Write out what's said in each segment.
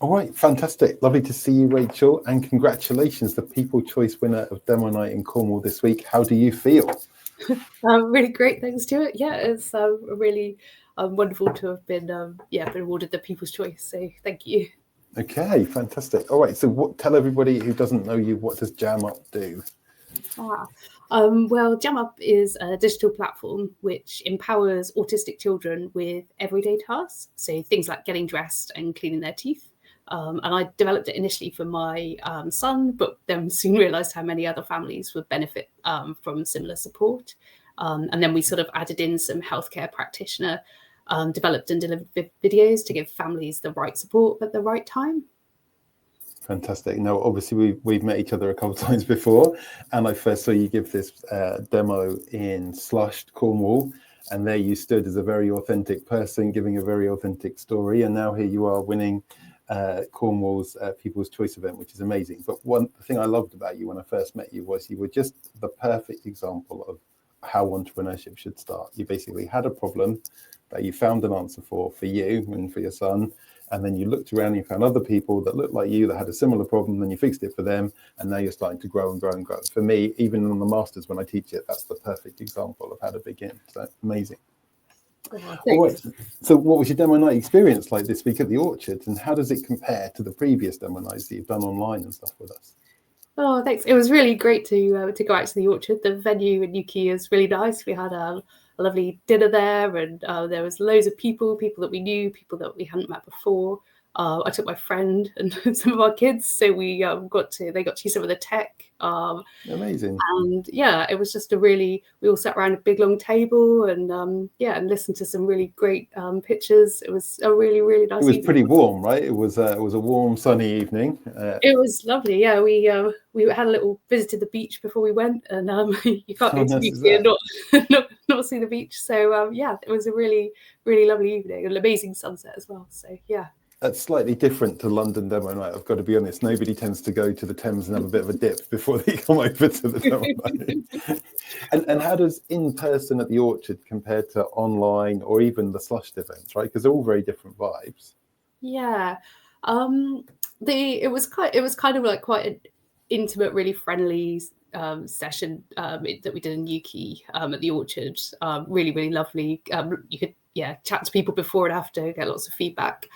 All right, fantastic. Lovely to see you, Rachel, and congratulations, the People Choice winner of Demo Night in Cornwall this week. How do you feel? Really great, thanks to it. Yeah, it's really wonderful to have been been awarded the People's Choice. So thank you. Okay, fantastic. All right, so tell everybody who doesn't know you, what does JamUp do? Well, JamUp is a digital platform which empowers autistic children with everyday tasks. So things like getting dressed and cleaning their teeth. And I developed it initially for my son, but then soon realised how many other families would benefit from similar support. And then we sort of added in some healthcare practitioner developed and delivered videos to give families the right support at the right time. Fantastic. Now, obviously, we've met each other a couple of times before, and I first saw you give this demo in Slushed, Cornwall, and there you stood as a very authentic person, giving a very authentic story, and now here you are winning Cornwall's People's Choice event, which is amazing. But one thing I loved about you when I first met you was you were just the perfect example of how entrepreneurship should start. You basically had a problem that you found an answer for you and for your son, and then you looked around and you found other people that looked like you that had a similar problem, and you fixed it for them, and now you're starting to grow and grow and grow. For me, even on the masters when I teach it, that's the perfect example of how to begin. So amazing. All right, so what was your demo night experience like this week at the Orchard, and how does it compare to the previous demo nights that you've done online and stuff with us? Oh, thanks. It was really great to go out to the Orchard. The venue in Newquay is really nice. We had a lovely dinner there, and there was loads of people that we knew, people that we hadn't met before. I took my friend and some of our kids, so they got to see some of the tech. Amazing. And yeah, it was just we all sat around a big long table and and listened to some really great pictures. It was a really, really nice evening. It was evening. pretty warm, right? It was a warm, sunny evening. It was lovely. Yeah, we had a little visited the beach before we went, and you can't go to Newquay and not see the beach. So yeah, it was a really, really lovely evening, an amazing sunset as well. So yeah. That's slightly different to London demo night, I've got to be honest. Nobody tends to go to the Thames and have a bit of a dip before they come over to the demo night. And how does in-person at the Orchard compare to online or even the Slushed events, right? Because they're all very different vibes. Yeah. It was kind of like quite an intimate, really friendly session that we did in Newquay at the Orchard. Really, really lovely. You could chat to people before and after, get lots of feedback.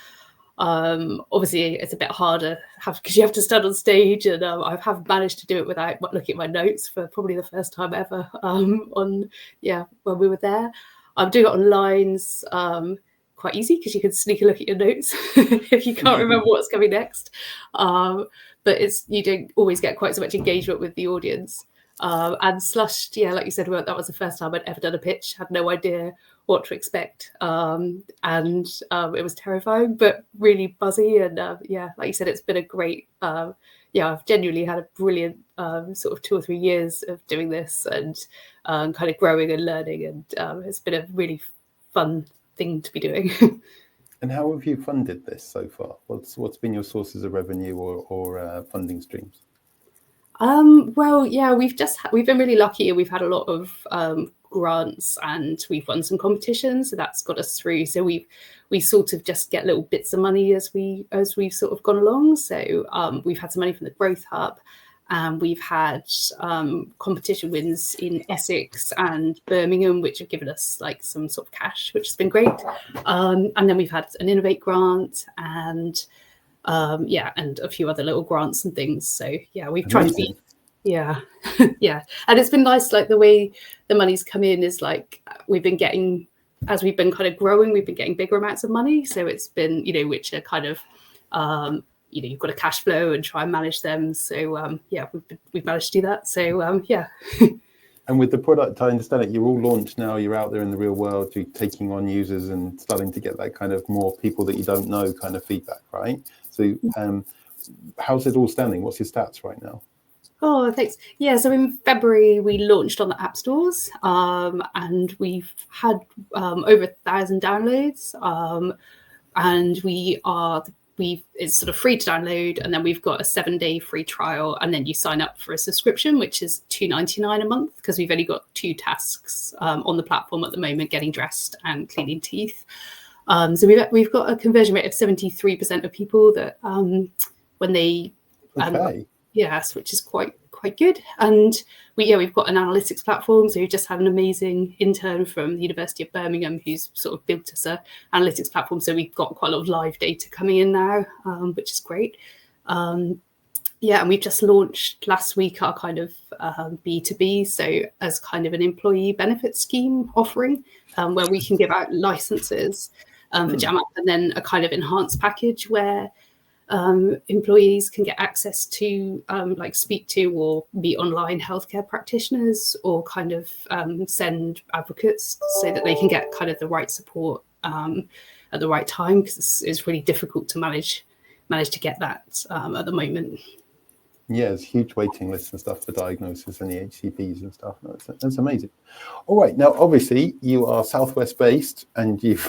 Obviously it's a bit harder because you have to stand on stage, and I have managed to do it without looking at my notes for probably the first time ever when we were there. Doing it online's quite easy because you can sneak a look at your notes if you can't remember what's coming next, but you don't always get quite so much engagement with the audience. And Slushed, like you said, that was the first time I'd ever done a pitch, had no idea what to expect, and it was terrifying but really buzzy, and like you said, it's been a great I've genuinely had a brilliant sort of 2 or 3 years of doing this and kind of growing and learning, and it's been a really fun thing to be doing. And how have you funded this so far? What's been your sources of revenue or funding streams? Well, yeah, we've been really lucky. We've had a lot of grants, and we've won some competitions, so that's got us through. So we sort of just get little bits of money as we've sort of gone along. So we've had some money from the Growth Hub, and we've had competition wins in Essex and Birmingham, which have given us like some sort of cash, which has been great. And then we've had an Innovate grant and and a few other little grants and things. So yeah, we've tried to be yeah. And it's been nice, like the way the money's come in is like we've been getting, as we've been kind of growing, we've been getting bigger amounts of money. So it's been, which are kind of you've got a cash flow and try and manage them. So we've managed to do that. So yeah. And with the product, I understand it, you're all launched now, you're out there in the real world, you're taking on users and starting to get that kind of more people that you don't know kind of feedback, right? So how's it all standing? What's your stats right now? Oh, thanks. Yeah, so in February, we launched on the app stores, and we've had over 1,000 downloads, and it's sort of free to download, and then we've got a 7-day free trial, and then you sign up for a subscription, which is $2.99 a month, because we've only got 2 tasks on the platform at the moment, getting dressed and cleaning teeth. So we've got a conversion rate of 73% of people that when they yes, which is quite good. And we've got an analytics platform. So we just had an amazing intern from the University of Birmingham who's sort of built us a analytics platform. So we've got quite a lot of live data coming in now, which is great. And we've just launched last week our kind of B2B, so as kind of an employee benefit scheme offering, where we can give out licenses for JamUp, and then a kind of enhanced package where employees can get access to like speak to or meet online healthcare practitioners, or kind of send advocates so that they can get kind of the right support at the right time, because it's really difficult to manage to get that at the moment. Yeah, there's huge waiting lists and stuff for diagnosis and the HCPs and stuff. That's amazing. All right, now obviously you are Southwest based, and you've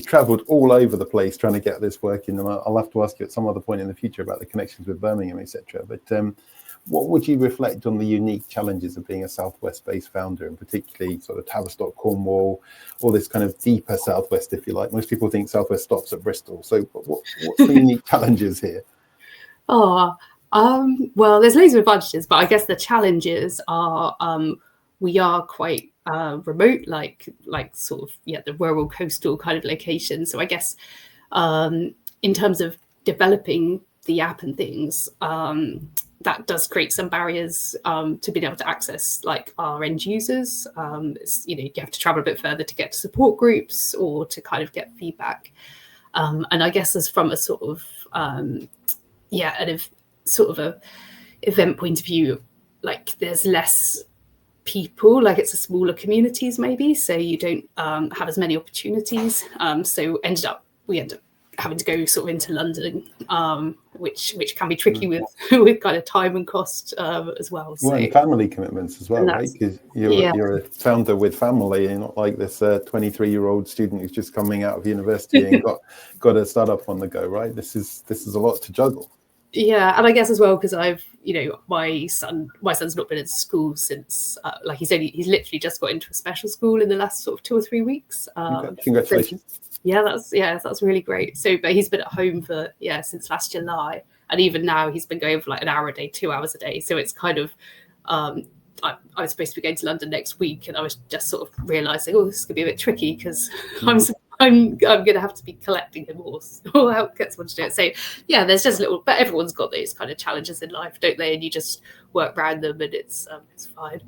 travelled all over the place trying to get this working. And I'll have to ask you at some other point in the future about the connections with Birmingham, etc. But what would you reflect on the unique challenges of being a Southwest based founder, and particularly sort of Tavistock, Cornwall, all this kind of deeper Southwest, if you like? Most people think Southwest stops at Bristol. So what's the unique challenges here? Well, there's loads of advantages, but I guess the challenges are we are quite remote, like sort of the rural coastal kind of location. So I guess in terms of developing the app and things, that does create some barriers to being able to access like our end users. You have to travel a bit further to get to support groups or to kind of get feedback. And I guess as from a sort of sort of a event point of view, like there's less people, like it's a smaller communities maybe, so you don't have as many opportunities. So we end up having to go sort of into London, which can be tricky with kind of time and cost as well. Well, and family commitments as well, right? Because you're a founder with family, you're not like this 23-year-old student who's just coming out of university and got a startup on the go, right? This is a lot to juggle. Yeah, and I guess as well because I've, my son's not been in school since he's literally just got into a special school in the last sort of 2 or 3 weeks. Okay. Congratulations. So, that's really great. So, but he's been at home for since last July, and even now he's been going for like an hour a day, 2 hours a day. So it's kind of I was supposed to be going to London next week, and I was just sort of realising, this is gonna be a bit tricky because I'm going to have to be collecting him or help get someone to do it. So there's just but everyone's got those kind of challenges in life, don't they? And you just work around them, and it's fine.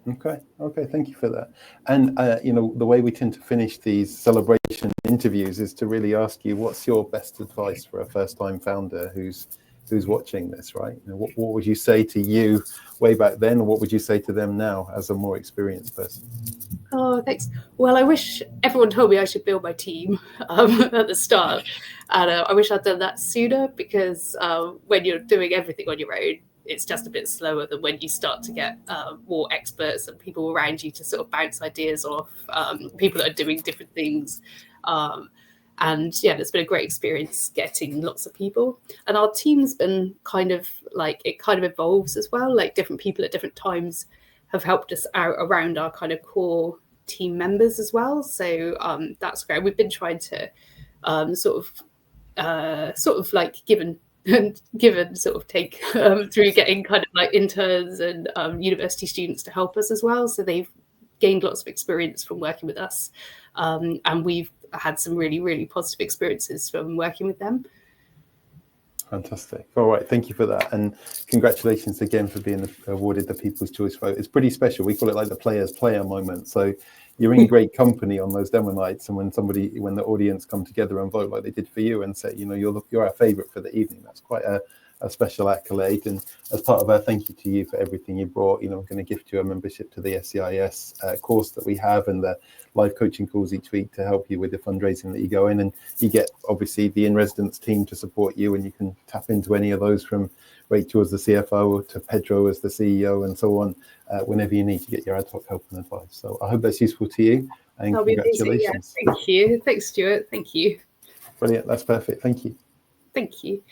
Okay, thank you for that. And the way we tend to finish these celebration interviews is to really ask you, what's your best advice for a first-time founder who's watching this, right? What would you say to you way back then, or what would you say to them now as a more experienced person? Oh, thanks. Well, I wish everyone told me I should build my team at the start. And I wish I'd done that sooner, because when you're doing everything on your own, it's just a bit slower than when you start to get more experts and people around you to sort of bounce ideas off, people that are doing different things. And it's been a great experience getting lots of people. And our team's been kind of it kind of evolves as well. Like different people at different times have helped us out around our kind of core team members as well. So that's great. We've been trying to sort of like give and sort of take through getting kind of like interns and university students to help us as well. So they've gained lots of experience from working with us. And we've had some really, really positive experiences from working with them. Fantastic. All right, thank you for that, and congratulations again for being awarded the People's Choice Vote. It's pretty special. We call it like the player's player moment. So you're in great company on those demo nights, and when the audience come together and vote like they did for you and say, you're our favourite for the evening, that's quite a special accolade. And as part of our thank you to you for everything you brought, I'm going to gift you a membership to the SCIS course that we have, and the live coaching calls each week to help you with the fundraising that you go in. And you get obviously the in-residence team to support you, and you can tap into any of those, from Rachael as the CFO to Pedro as the CEO and so on, whenever you need to get your ad hoc help and advice. So I hope that's useful to you, and congratulations. Thank you. Thanks, Stuart. Thank you. Brilliant. That's perfect. Thank you. Thank you.